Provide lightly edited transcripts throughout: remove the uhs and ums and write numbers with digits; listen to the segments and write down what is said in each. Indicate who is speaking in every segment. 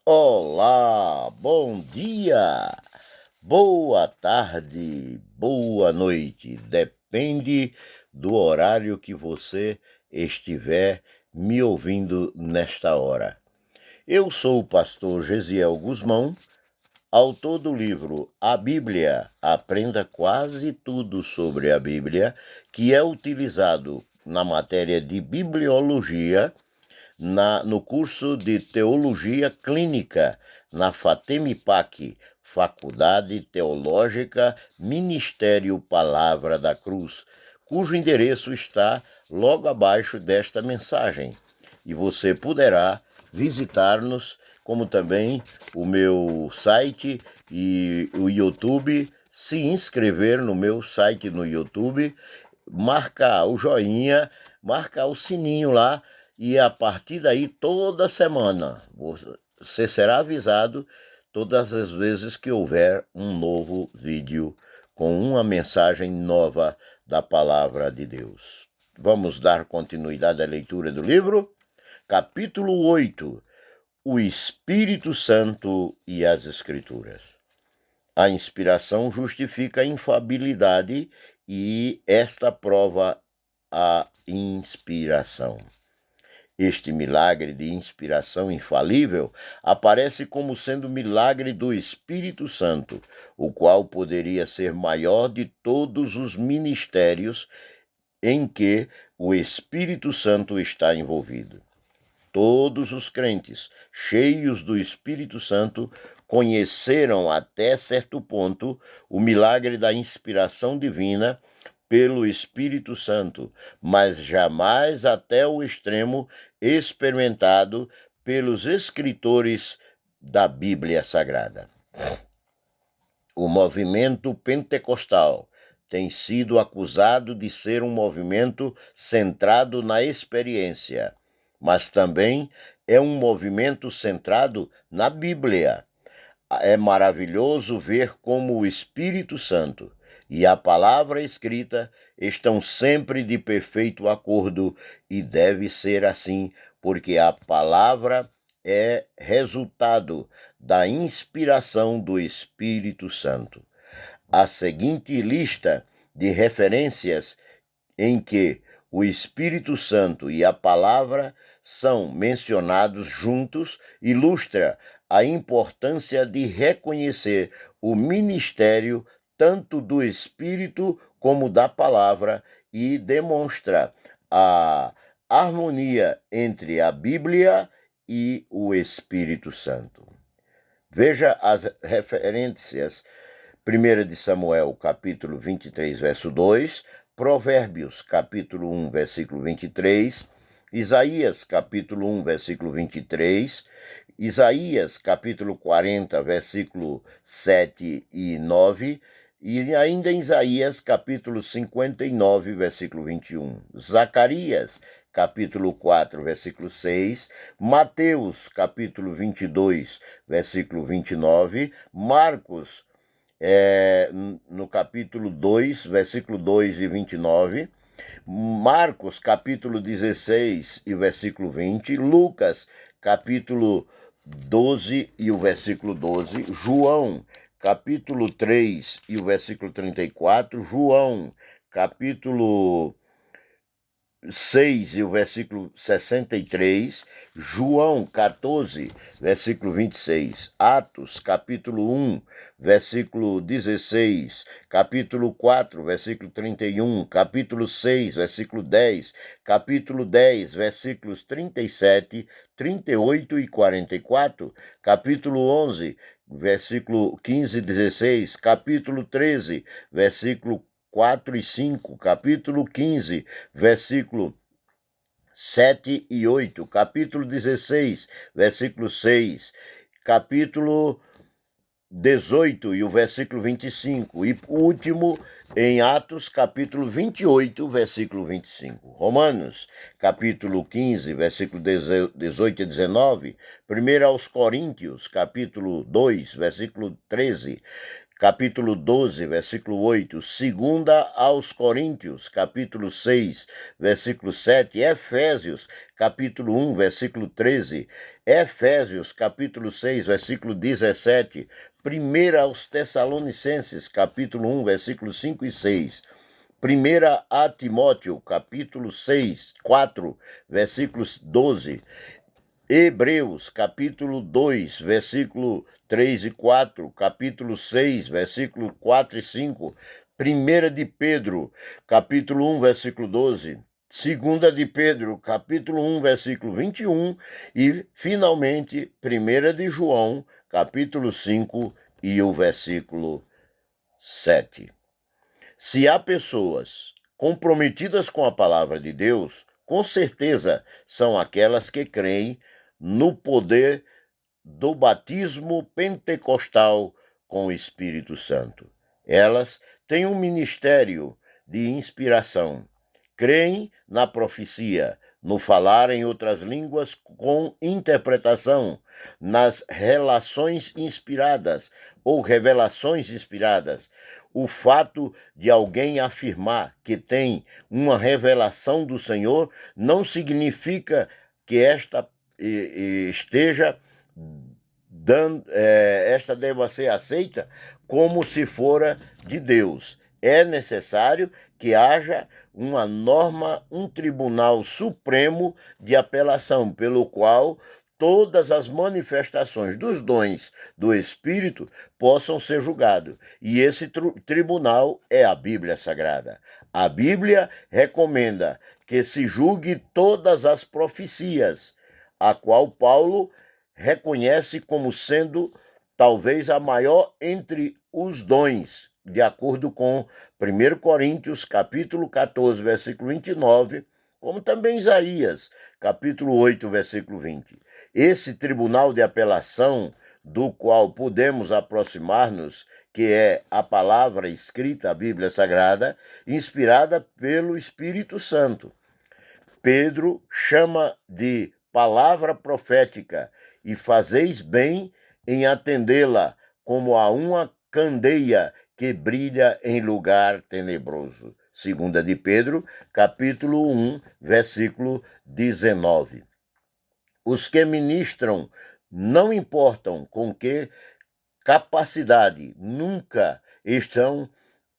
Speaker 1: Olá, bom dia, boa tarde, boa noite. Depende do horário que você estiver me ouvindo nesta hora. Eu sou o pastor Gesiel Guzmão, autor do livro A Bíblia, aprenda quase tudo sobre a Bíblia, que é utilizado na matéria de bibliologia no curso de Teologia Clínica na FATEMIPAC, Faculdade Teológica Ministério Palavra da Cruz, cujo endereço está logo abaixo desta mensagem. E você poderá visitar-nos, como também o meu site e o YouTube, se inscrever no meu site no YouTube, marcar o joinha, marcar o sininho lá, e a partir daí, toda semana, você será avisado todas as vezes que houver um novo vídeo com uma mensagem nova da Palavra de Deus. Vamos dar continuidade à leitura do livro? Capítulo 8: O Espírito Santo e as Escrituras. A inspiração justifica a infalibilidade e esta prova a inspiração. Este milagre de inspiração infalível aparece como sendo milagre do Espírito Santo, o qual poderia ser maior de todos os ministérios em que o Espírito Santo está envolvido. Todos os crentes, cheios do Espírito Santo, conheceram até certo ponto o milagre da inspiração divina pelo Espírito Santo, mas jamais até o extremo experimentado pelos escritores da Bíblia Sagrada. O movimento pentecostal tem sido acusado de ser um movimento centrado na experiência, mas também é um movimento centrado na Bíblia. É maravilhoso ver como o Espírito Santo e a palavra escrita estão sempre de perfeito acordo, e deve ser assim, porque a palavra é resultado da inspiração do Espírito Santo. A seguinte lista de referências em que o Espírito Santo e a palavra são mencionados juntos ilustra a importância de reconhecer o ministério tanto do Espírito como da palavra e demonstra a harmonia entre a Bíblia e o Espírito Santo. Veja as referências: 1 de Samuel, capítulo 23, verso 2, Provérbios, capítulo 1, versículo 23, Isaías, capítulo 1, versículo 23, Isaías, capítulo 40, versículo 7 e 9, e ainda em Isaías, capítulo 59, versículo 21. Zacarias, capítulo 4, versículo 6, Mateus, capítulo 22, versículo 29, Marcos, no capítulo 2, versículo 2 e 29, Marcos, capítulo 16 e versículo 20, Lucas, capítulo 12 e o versículo 12, João, capítulo 3 e o versículo 34, João, capítulo 6 e o versículo 63, João 14, versículo 26, Atos, capítulo 1, versículo 16, capítulo 4, versículo 31, capítulo 6, versículo 10, capítulo 10, versículos 37, 38 e 44, capítulo 11, versículo 15 e 16, capítulo 13, versículo 4 e 5, capítulo 15, versículo 7 e 8, capítulo 16, versículo 6, capítulo 18 e o versículo 25, e o último em Atos, capítulo 28, versículo 25. Romanos, capítulo 15, versículo 18 e 19. 1 aos Coríntios, capítulo 2, versículo 13. capítulo 12, versículo 8, 2 capítulo 6, versículo 7, Efésios, capítulo 1, versículo 13, Efésios, capítulo 6, versículo 17, 1 Tessalonicenses, capítulo 1, versículos 5 e 6, 1 Timóteo, capítulo 6, 4, versículos 12, Hebreus, capítulo 2, versículo 3 e 4, capítulo 6, versículo 4 e 5, 1 de Pedro, capítulo 1, versículo 12, 2 de Pedro, capítulo 1, versículo 21 e, finalmente, 1 de João, capítulo 5 e o versículo 7. Se há pessoas comprometidas com a palavra de Deus, com certeza são aquelas que creem no poder do batismo pentecostal com o Espírito Santo. Elas têm um ministério de inspiração, creem na profecia, no falar em outras línguas com interpretação, nas relações inspiradas ou revelações inspiradas. O fato de alguém afirmar que tem uma revelação do Senhor não significa que esta esta deva ser aceita como se fora de Deus. É necessário que haja uma norma, um tribunal supremo de apelação, pelo qual todas as manifestações dos dons do Espírito possam ser julgados. E esse tribunal é a Bíblia Sagrada. A Bíblia recomenda que se julgue todas as profecias, a qual Paulo reconhece como sendo talvez a maior entre os dons, de acordo com 1 Coríntios, capítulo 14, versículo 29, como também Isaías, capítulo 8, versículo 20. Esse tribunal de apelação, do qual podemos aproximar-nos, que é a palavra escrita, a Bíblia Sagrada, inspirada pelo Espírito Santo. Pedro chama de palavra profética, e fazeis bem em atendê-la como a uma candeia que brilha em lugar tenebroso. 2 de Pedro, capítulo 1, versículo 19. Os que ministram, não importam com que capacidade, nunca estão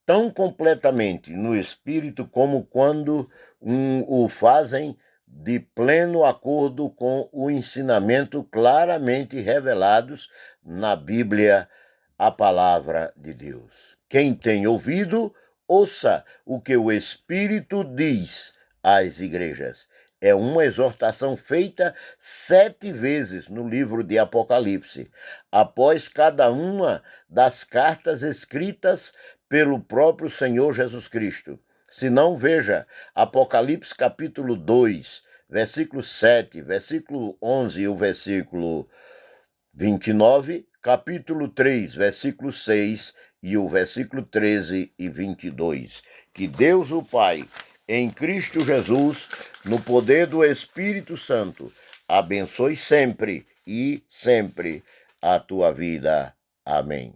Speaker 1: tão completamente no Espírito como quando o fazem de pleno acordo com o ensinamento claramente revelados na Bíblia, a palavra de Deus. Quem tem ouvido, ouça o que o Espírito diz às igrejas. É uma exortação feita 7 vezes no livro de Apocalipse, após cada uma das cartas escritas pelo próprio Senhor Jesus Cristo. Se não, veja Apocalipse capítulo 2, versículo 7, versículo 11 e o versículo 29, capítulo 3, versículo 6 e o versículo 13 e 22. Que Deus o Pai, em Cristo Jesus, no poder do Espírito Santo, abençoe sempre e sempre a tua vida. Amém.